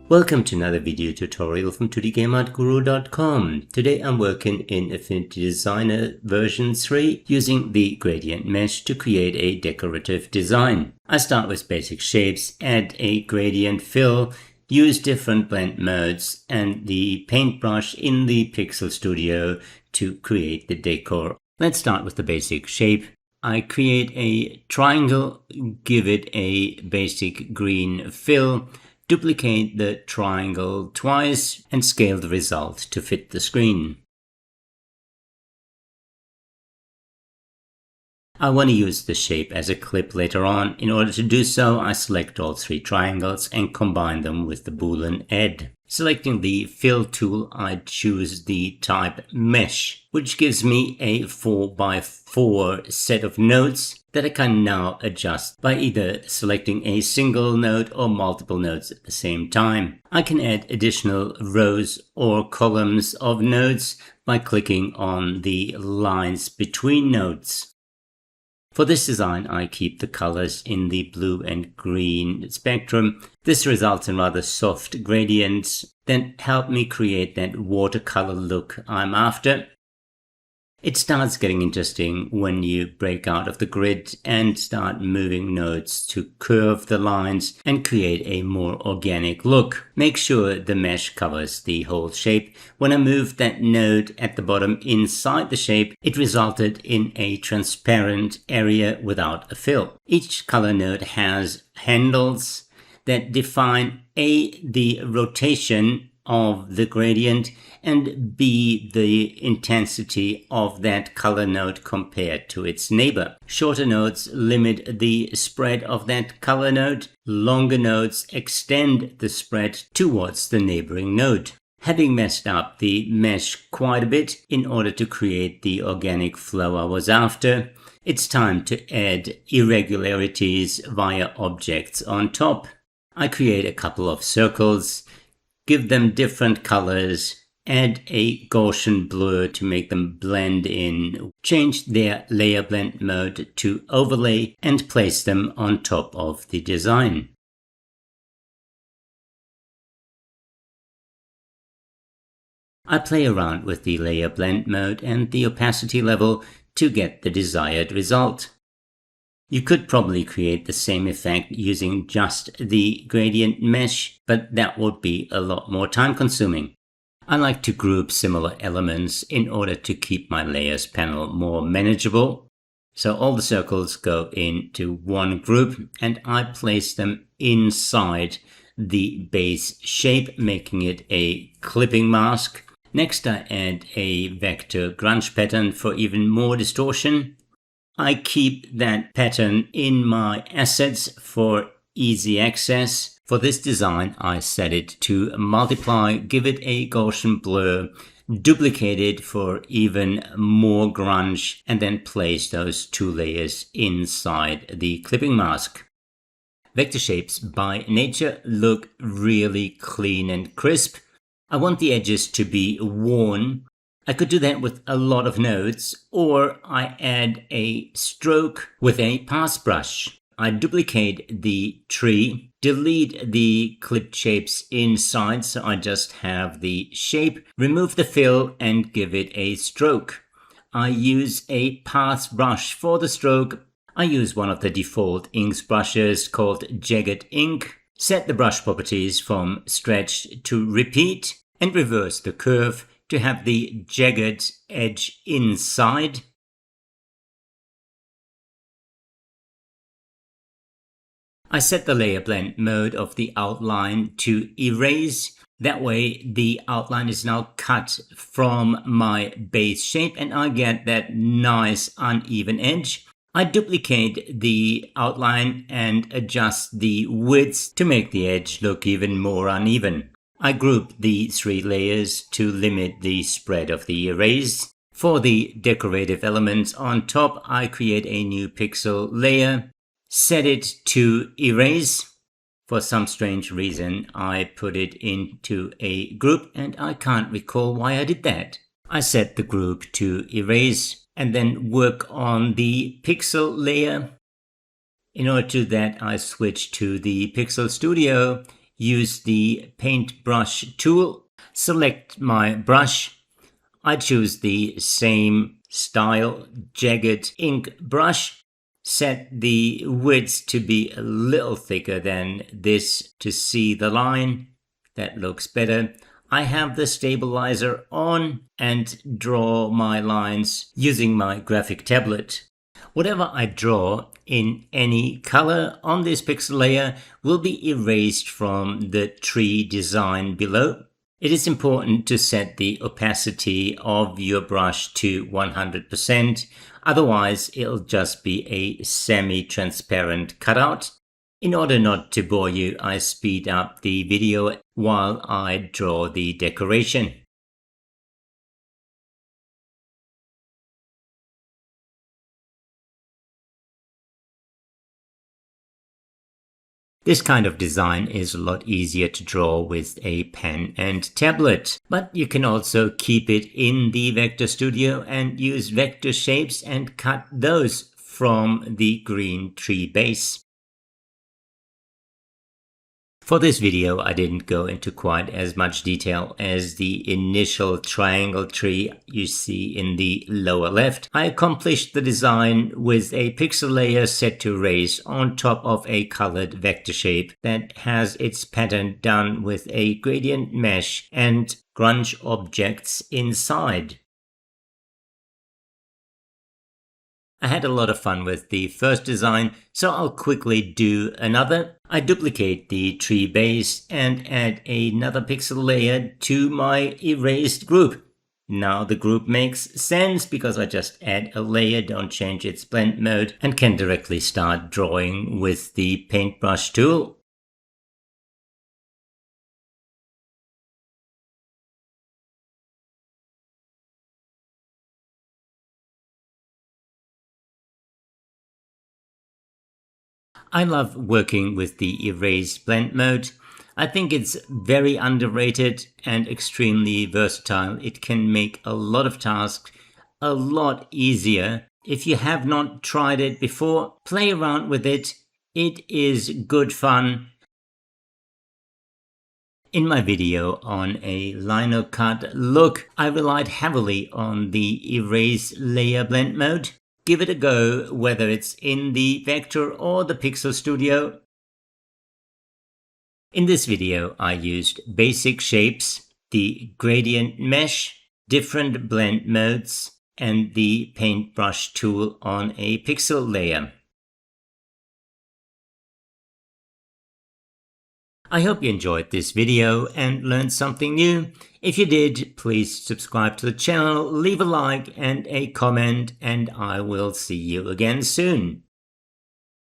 Welcome to another video tutorial from 2dgameartguru.com. Today I'm working in Affinity Designer version 3 using the gradient mesh to create a decorative design. I start with basic shapes, add a gradient fill, use different blend modes and the paintbrush in the Pixel Studio to create the decor. Let's start with the basic shape. I create a triangle, give it a basic green fill, duplicate the triangle twice and scale the result to fit the screen. I want to use the shape as a clip later on. In order to do so, I select all three triangles and combine them with the Boolean add. Selecting the fill tool, I choose the type mesh, which gives me a 4x4 set of nodes that I can now adjust by either selecting a single node or multiple nodes at the same time. I can add additional rows or columns of nodes by clicking on the lines between nodes. For this design, I keep the colors in the blue and green spectrum. This results in rather soft gradients that help me create that watercolor look I'm after. It starts getting interesting when you break out of the grid and start moving nodes to curve the lines and create a more organic look. Make sure the mesh covers the whole shape. When I moved that node at the bottom inside the shape, it resulted in a transparent area without a fill. Each color node has handles that define A, the rotation of the gradient, and B, the intensity of that color node compared to its neighbor. Shorter nodes limit the spread of that color node. Longer nodes extend the spread towards the neighboring node. Having messed up the mesh quite a bit in order to create the organic flow I was after, it's time to add irregularities via objects on top. I create a couple of circles, give them different colors, add a Gaussian blur to make them blend in, change their layer blend mode to overlay and place them on top of the design. I play around with the layer blend mode and the opacity level to get the desired result. You could probably create the same effect using just the gradient mesh, but that would be a lot more time consuming. I like to group similar elements in order to keep my layers panel more manageable. So all the circles go into one group and I place them inside the base shape, making it a clipping mask. Next I add a vector grunge pattern for even more distortion. I keep that pattern in my assets for easy access. For this design, I set it to multiply, give it a Gaussian blur, duplicate it for even more grunge, and then place those two layers inside the clipping mask. Vector shapes by nature look really clean and crisp. I want the edges to be worn. I could do that with a lot of nodes, or I add a stroke with a pass brush. I duplicate the tree, delete the clipped shapes inside so I just have the shape, remove the fill and give it a stroke. I use a pass brush for the stroke. I use one of the default inks brushes called Jagged Ink. Set the brush properties from stretch to repeat and reverse the curve to have the jagged edge inside. I set the layer blend mode of the outline to erase. That way the outline is now cut from my base shape and I get that nice uneven edge. I duplicate the outline and adjust the width to make the edge look even more uneven. I group the three layers to limit the spread of the erase. For the decorative elements on top, I create a new pixel layer, set it to erase. For some strange reason, I put it into a group and I can't recall why I did that. I set the group to erase and then work on the pixel layer. In order to do that, I switch to the Pixel Studio, use the paintbrush tool, select my brush. I choose the same style jagged ink brush, set the width to be a little thicker than this to see the line. That looks better. I have the stabilizer on and draw my lines using my graphic tablet. Whatever I draw in any color on this pixel layer will be erased from the tree design below. It is important to set the opacity of your brush to 100%, otherwise it'll just be a semi-transparent cutout. In order not to bore you, I speed up the video while I draw the decoration. This kind of design is a lot easier to draw with a pen and tablet, but you can also keep it in the Vector Studio and use vector shapes and cut those from the green tree base. For this video, I didn't go into quite as much detail as the initial triangle tree you see in the lower left. I accomplished the design with a pixel layer set to erase on top of a colored vector shape that has its pattern done with a gradient mesh and grunge objects inside. I had a lot of fun with the first design, so I'll quickly do another. I duplicate the tree base and add another pixel layer to my erased group. Now the group makes sense because I just add a layer, don't change its blend mode, and can directly start drawing with the paintbrush tool. I love working with the erase blend mode. I think it's very underrated and extremely versatile. It can make a lot of tasks a lot easier. If you have not tried it before, play around with it. It is good fun. In my video on a lino cut look, I relied heavily on the erase layer blend mode. Give it a go, whether it's in the Vector or the Pixel Studio. In this video, I used basic shapes, the gradient mesh, different blend modes, and the paintbrush tool on a pixel layer. I hope you enjoyed this video and learned something new. If you did, please subscribe to the channel, leave a like and a comment, and I will see you again soon.